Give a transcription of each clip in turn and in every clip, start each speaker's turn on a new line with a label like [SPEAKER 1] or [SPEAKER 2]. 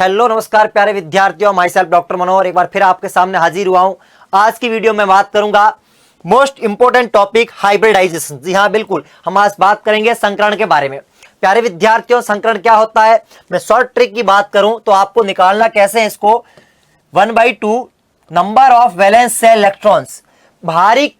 [SPEAKER 1] Hello नमस्कार प्यारे विद्यार्थियों, माई सेल्फ डॉक्टर मनोहर एक बार फिर आपके सामने हाजिर हुआ हूं। आज की वीडियो में बात करूंगा मोस्ट इंपोर्टेंट टॉपिक हाइब्रिडाइजेशन। जी हाँ बिल्कुल, हम आज बात करेंगे संकरण के बारे में। प्यारे विद्यार्थियों, संकरण क्या होता है, मैं शॉर्ट ट्रिक की बात करूं तो आपको निकालना कैसे है इसको, 1/2 number of valence shell electrons, बाहरी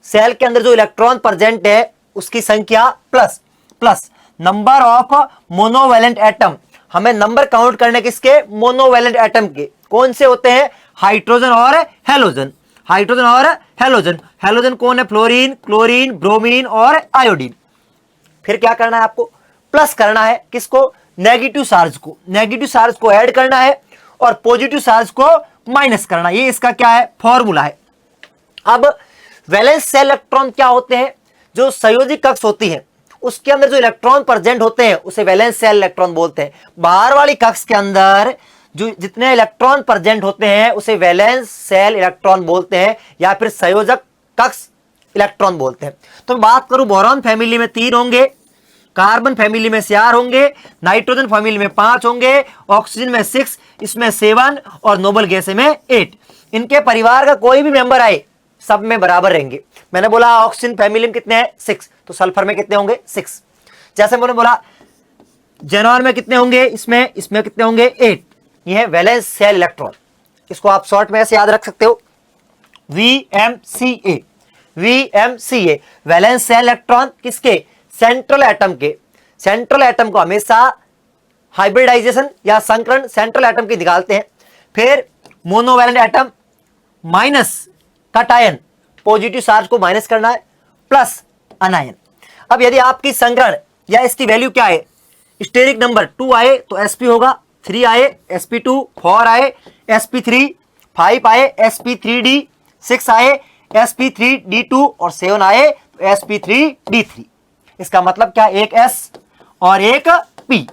[SPEAKER 1] सेल के अंदर जो इलेक्ट्रॉन प्रेजेंट है उसकी संख्या plus number of monovalent atom, हमें नंबर काउंट करने किसके, मोनोवैलेंट एटम के। कौन से होते हैं, हाइड्रोजन और हेलोजन। हाइड्रोजन और हेलोजन, हेलोजन कौन है, फ्लोरीन, क्लोरीन, ब्रोमीन और आयोडीन। फिर क्या करना है आपको, प्लस करना है किसको, नेगेटिव चार्ज को, नेगेटिव चार्ज को ऐड करना है और पॉजिटिव चार्ज को माइनस करना। ये इसका क्या है, फॉर्मूला है। अब वैलेंस सेल इलेक्ट्रॉन क्या होते हैं, जो संयोजी कक्ष होती है उसके अंदर जो इलेक्ट्रॉन प्रेजेंट होते हैं उसे वैलेंस सेल इलेक्ट्रॉन बोलते हैं। बाहर वाली कक्ष के अंदर जो जितने इलेक्ट्रॉन प्रेजेंट होते हैं उसे वैलेंस सेल इलेक्ट्रॉन बोलते हैं या फिर संयोजक कक्ष इलेक्ट्रॉन बोलते हैं। तो बात करूं, बोरॉन फैमिली में 3 होंगे, कार्बन फैमिली में 4 होंगे, नाइट्रोजन फैमिली में 5 होंगे, ऑक्सीजन में 6, इसमें 7 और नोबल गैस में 8। इनके परिवार का कोई भी मेंबर आए सब में बराबर रहेंगे। मैंने बोला ऑक्सीजन फैमिली में कितने हैं, 6, तो सल्फर में कितने होंगे, 6। जैसे मैंने बोला जेनॉन में कितने होंगे, इसमें कितने होंगे, 8। ये है वैलेंस सेल इलेक्ट्रॉन। इसको आप शॉर्ट में ऐसे याद रख सकते हो, VMCA। VMCA valence shell electron किसके, सेंट्रल एटम के। सेंट्रल एटम को हमेशा हाइब्रिडाइजेशन या संकरण सेंट्रल एटम की निकालते हैं। फिर monovalent atom minus cation, positive charge को माइनस करना है, प्लस अनायन। अब यदि आपकी संकरण या इसकी वैल्यू क्या है, स्टेरिक नंबर 2 आए तो sp होगा, 3 आए sp2, 4 आए sp3, 5 आए sp3d, 6 आए sp3d2 और 7 आए तो sp3d3। इसका मतलब क्या, एक s और एक p।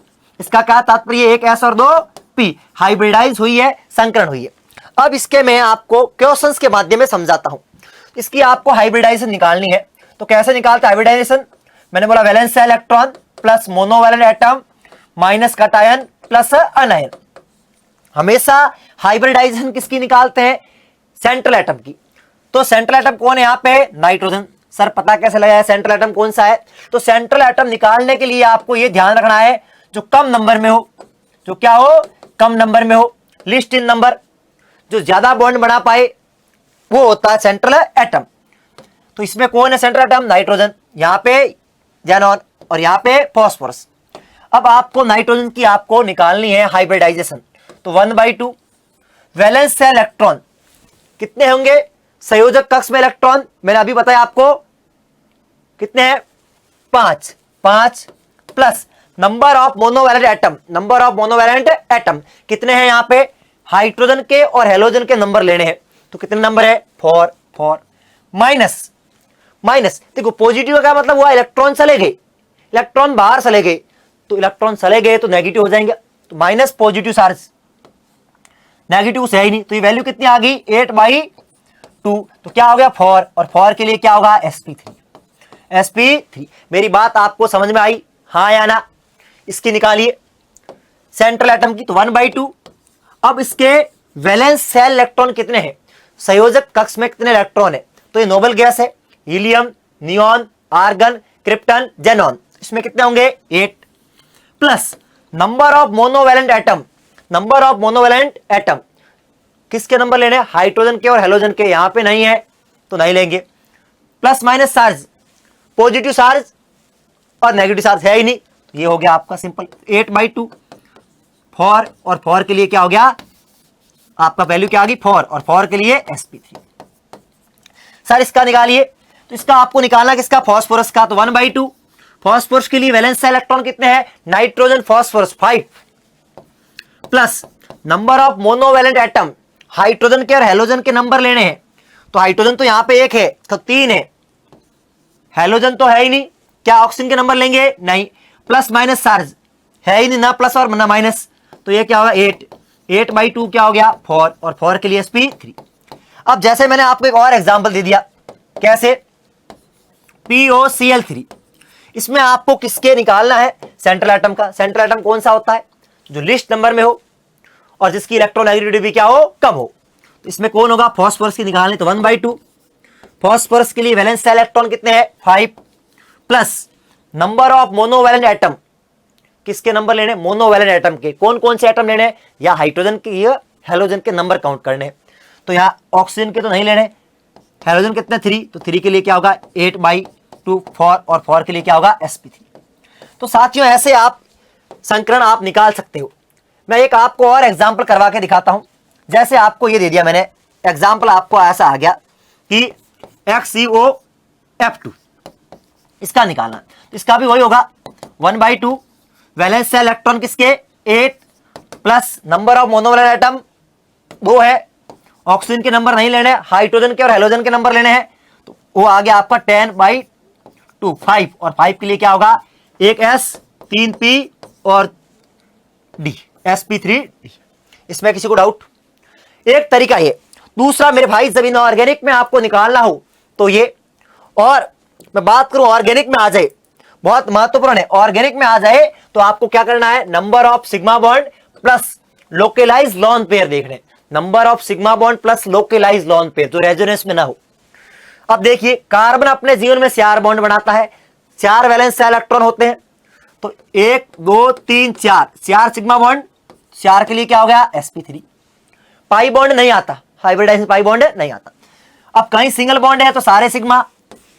[SPEAKER 1] इसका क्या तात्पर्य, एक s और 2 p, हाइब्रिडाइज हुई है, संकरण हुई है। अब इसके मैं आपको क्वेश्चंस के माध्यम में समझाता हूं। इसकी आपको हाइब्रिडाइजेशन निकालनी है, तो कैसे निकालते हैं हाइब्रिडाइजेशन, मैंने बोला valence shell electron plus monovalent atom minus cation plus अनायन। हमेशा हाइब्रिडाइजेशन किसकी निकालते हैं, सेंट्रल एटम की। तो सेंट्रल एटम कौन है यहाँ पे, नाइट्रोजन। सर पता कैसे लगा है सेंट्रल एटम कौन सा है, तो सेंट्रल एटम निकालने के लिए आपको यह ध्यान रखना है जो कम नंबर में हो, जो क्या हो, कम नंबर में हो, लिस्ट इन नंबर, जो ज्यादा बॉन्ड बना पाए वो होता है सेंट्रल एटम। तो इसमें कौन है सेंट्रल एटम, नाइट्रोजन, यहां पे जेनॉन और यहां पे फॉस्फोरस। अब आपको नाइट्रोजन की आपको निकालनी है हाइब्रिडाइजेशन, तो 1/2 वैलेंस सेल इलेक्ट्रॉन कितने होंगे, संयोजक कक्ष में इलेक्ट्रॉन मैंने अभी बताया आपको कितने हैं, 5 plus number of monovalent atom, number of monovalent atom कितने हैं, यहां पे हाइड्रोजन के और हेलोजन के नंबर लेने हैं, तो कितने नंबर है, 4 माइनस देखो पॉजिटिव का क्या मतलब हुआ, इलेक्ट्रॉन चले गए, इलेक्ट्रॉन बाहर चले गए, तो इलेक्ट्रॉन चले गए तो नेगेटिव हो जाएंगे, तो माइनस पॉजिटिव चार्ज, नेगेटिव से ही नहीं, तो ये वैल्यू कितनी आ गई, 8/2, तो क्या हो गया 4, और 4 के लिए क्या होगा, sp3। मेरी बात आपको समझ में आई, हाँ या ना। इसकी निकालिए सेंट्रल एटम की, तो 1/2। अब इसके वैलेंस सेल इलेक्ट्रॉन कितने हैं, संयोजक कक्ष में कितने इलेक्ट्रॉन है, तो ये नोबल गैस है, helium, neon, argon, krypton, xenon, इसमें कितने होंगे, 8 plus number of monovalent atom, number of monovalent atom किसके नंबर लेने, हाइड्रोजन के और हेलोजन के, यहां पे नहीं है तो नहीं लेंगे, plus minus charge, positive charge और नेगेटिव चार्ज है ही नहीं, ये हो गया आपका सिंपल 8/2। 4 और 4 के लिए क्या हो गया, आपका वैल्यू क्या आ गई, 4 और 4 के लिए sp3। सर इसका निकालिए, तो इसका आपको निकालना किसका, फॉस्फोरस का, तो 1/2 फॉस्फोरस के लिए वैलेंस सेल इलेक्ट्रॉन कितने हैं, nitrogen phosphorus 5 plus number of monovalent atom, hydrogen के और हेलोजन के नंबर लेने हैं, तो हाइड्रोजन तो यहां पे 1 है तो 3 है, हेलोजन तो है ही नहीं, क्या ऑक्सीजन के नंबर लेंगे, नहीं, प्लस माइनस चार्ज है ही नहीं, ना प्लस और ना माइनस, तो ये क्या होगा 8/2 क्या हो गया 4 और 4 के लिए sp3। अब जैसे मैंने आपको एक और एग्जांपल दे दिया, कैसे, POCl3, इसमें आपको किसके निकालना है, सेंट्रल एटम का। सेंट्रल एटम कौन सा होता है, जो लिस्ट नंबर में हो और जिसकी इलेक्ट्रोनेगेटिविटी भी क्या हो, कम हो। तो इसमें कौन होगा, फॉस्फोरस की निकालनी, तो 1/2। फॉस्फोरस के लिए वैलेंस इलेक्ट्रॉन कितने हैं, 5 plus number of monovalent atom, किसके नंबर लेने, मोनोवैलेंट एटम के। कौन कौन से एटम लेने, या हाइड्रोजन के या हेलोजन के नंबर काउंट करने। तो यहां ऑक्सीजन के तो नहीं लेने, हेलोजन कितने 3, तो 3 के लिए क्या होगा 8/2 4, और 4 के लिए क्या होगा sp3। तो साथियों ऐसे आप संकरण आप निकाल सकते हो। मैं एक आपको और एग्जांपल करवा के दिखाता हूं। जैसे आपको ये दे दिया मैंने एग्जांपल, आपको ऐसा आ गया कि XeOF2, इसका निकालना, इसका भी वही होगा 1/2 वैलेंस इलेक्ट्रॉन किसके 8 plus number of monovalent atom वो है, ऑक्सीजन के नंबर नहीं लेने, हाइड्रोजन के और हेलोजन के नंबर लेने हैं। तो वो आ गया आपका 10/2 5, और 5 के लिए क्या होगा एक S 3 P और D sp3D। इसमें किसी को डाउट, एक तरीका ये। दूसरा मेरे भाई जब इनऑर्गेनिक में आपको निकालना हो तो ये, और मैं बात करूं ऑर्गेनिक में आ जाए, बहुत महत्वपूर्ण है, ऑर्गेनिक में आ जाए तो आपको क्या करना है, number of sigma bond plus localize lone pair देखने, number of sigma bond plus localize lone pair जो रेजोनेंस में ना हो। अब देखिए कार्बन अपने जीवन में 4 बॉन्ड बनाता है, 4 वैलेंस इलेक्ट्रॉन होते हैं, तो 1 2 3 4 सिग्मा बॉन्ड, 4 के लिए क्या हो गया sp3। पाई बॉन्ड नहीं आता, हाइब्रिडाइजेशन पाई बॉन्ड नहीं आता। अब कहीं सिंगल बॉन्ड है तो सारे सिग्मा,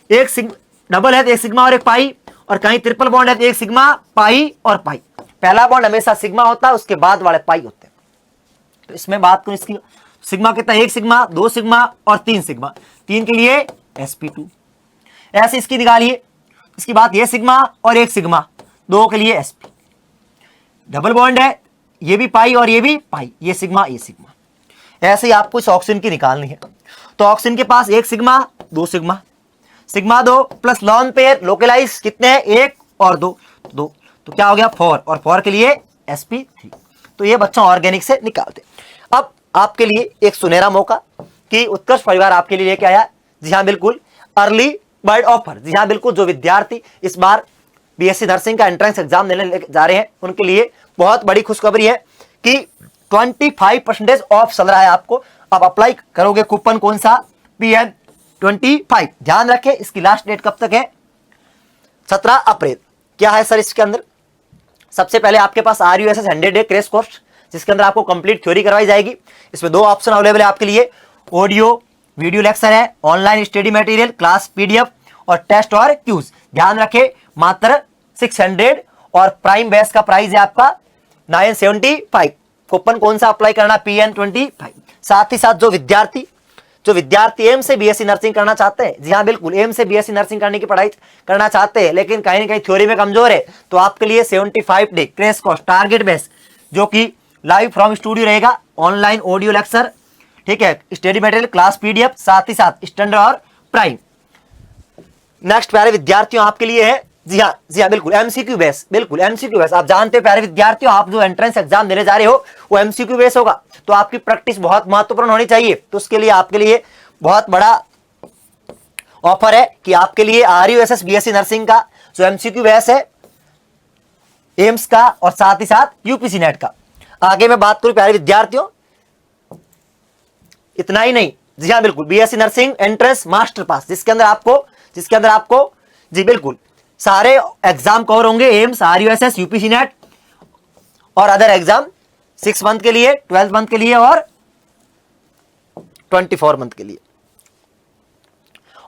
[SPEAKER 1] एक डबल है तो एक सिग्मा और एक पाई, और कहीं ट्रिपल बॉन्ड है तो एक सिग्मा पाई और पाई। पहला बॉन्ड हमेशा सिग्मा होता है, उसके बाद वाले पाई होते हैं। तो इसमें बात करूं इसकी, सिग्मा कितना, 1 सिग्मा 2 सिग्मा और 3 सिग्मा, 3 के लिए sp2। ऐसे इसकी निकालिए, इसकी बात ये सिग्मा और 1 सिग्मा, 2 के लिए sp। डबल बॉन्ड है, ये भी पाई और ये भी पाई, ये सिग्मा ये सिग्मा। ऐसे ही आपको इस ऑक्सीजन की निकालनी है। तो ऑक्सीजन के पास 1 sigma 2 sigma, sigma 2 plus lone pair localise कितने हैं 1 और 2, तो क्या हो गया 4, और 4 के लिए sp3। तो ये बच्चों ऑर्गेनिक से निकालते। अब आपके लिए एक सुनहरा मौका कि उत्कर्ष परिवार आपके लिए लेके आया, जी हाँ बिल्कुल, अर्ली बर्ड ऑफर। जी हाँ बिल्कुल, जो विद्यार्थी इस बार बीएससी नर्सिंग का एंट्रेंस एग्जाम देने जा रहे हैं उनके लिए बहुत बड़ी खुशखबरी है कि 25% ऑफ चल रहा है। आपको अब अप्लाई करोगे कूपन कौन सा, PN25। ध्यान रखें इसकी लास्ट डेट कब तक है, 17 अप्रैल। क्या है सर इसके अंदर, सबसे पहले आपके पास RUSS 100 डे क्रैश कोर्स, जिसके अंदर आपको कंप्लीट थ्योरी करवाई जाएगी। इसमें 2 ऑप्शन अवेलेबल है आपके लिए, ऑडियो वीडियो लेक्चर है, online study material, class PDF और टेस्ट और क्यूज। ध्यान रखें मात्र 600, और प्राइम बैच का प्राइस है आपका 975। कूपन कौन सा अप्लाई करना, PN25। साथ ही साथ जो विद्यार्थी एम से BSc नर्सिंग करना चाहते हैं, जी हाँ बिल्कुल, एम से BSc नर्सिंग करने की पढ़ाई करना चाहते हैं लेकिन कहीं ना कहीं थ्योरी में कमजोर है, तो आपके लिए 75 day crash course target base, जो कि लाइव फ्रॉम स्टूडियो रहेगा, ऑनलाइन ऑडियो लेक्चर, ठीक है, स्टडी मटेरियल, क्लास PDF, साथ ही साथ स्टैंडर्ड और प्राइम। नेक्स्ट प्यारे विद्यार्थियों आपके लिए है, जी हाँ बिल्कुल, MCQ बेस, बिल्कुल MCQ बेस। आप जानते हो प्यारे विद्यार्थियों, आप जो एंट्रेंस एग्जाम देने जा रहे हो वो MCQ बेस होगा, तो आपकी प्रैक्टिस बहुत महत्वपूर्ण होनी चाहिए। तो उसके लिए आपके लिए बहुत बड़ा ऑफर है कि आपके लिए RUSS BSc नर्सिंग का जो MCQ बेस है एम्स का, और साथ ही साथ UPC नेट का। आगे मैं बात करूं प्यारे विद्यार्थियों, इतना ही नहीं, जी हाँ बिल्कुल, BSc nursing entrance master pass, जिसके अंदर आपको जी बिल्कुल सारे एग्जाम कवर होंगे, एम्स, RUSS, UPC नेट और अदर एग्जाम 6 मंथ के लिए, 12 मंथ के लिए और 24 मंथ के लिए।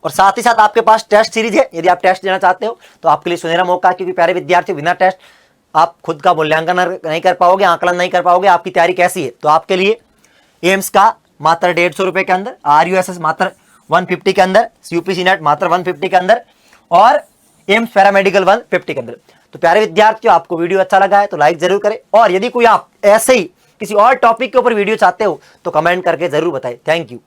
[SPEAKER 1] और साथ ही साथ आपके पास टेस्ट सीरीज है, यदि आप टेस्ट देना चाहते हो तो आपके लिए सुनहरा मौका है, क्योंकि प्यारे विद्यार्थी बिना टेस्ट आप खुद का मूल्यांकन नहीं कर पाओगे, आकलन नहीं कर पाओगे, आपकी तैयारी कैसी है। तो आपके लिए एम्स का मात्र 150 रुपए के अंदर, RUSS मात्र 150 के अंदर, UPC नेट मात्र 150 के अंदर और एम्स पैरामेडिकल 150 के अंदर। तो प्यारे विद्यार्थियों, आपको वीडियो अच्छा लगा है तो लाइक जरूर करें, और यदि कोई आप ऐसे ही किसी और टॉपिक के ऊपर वीडियो चाहते हो तो कमेंट करके जरूर बताएं। Thank you.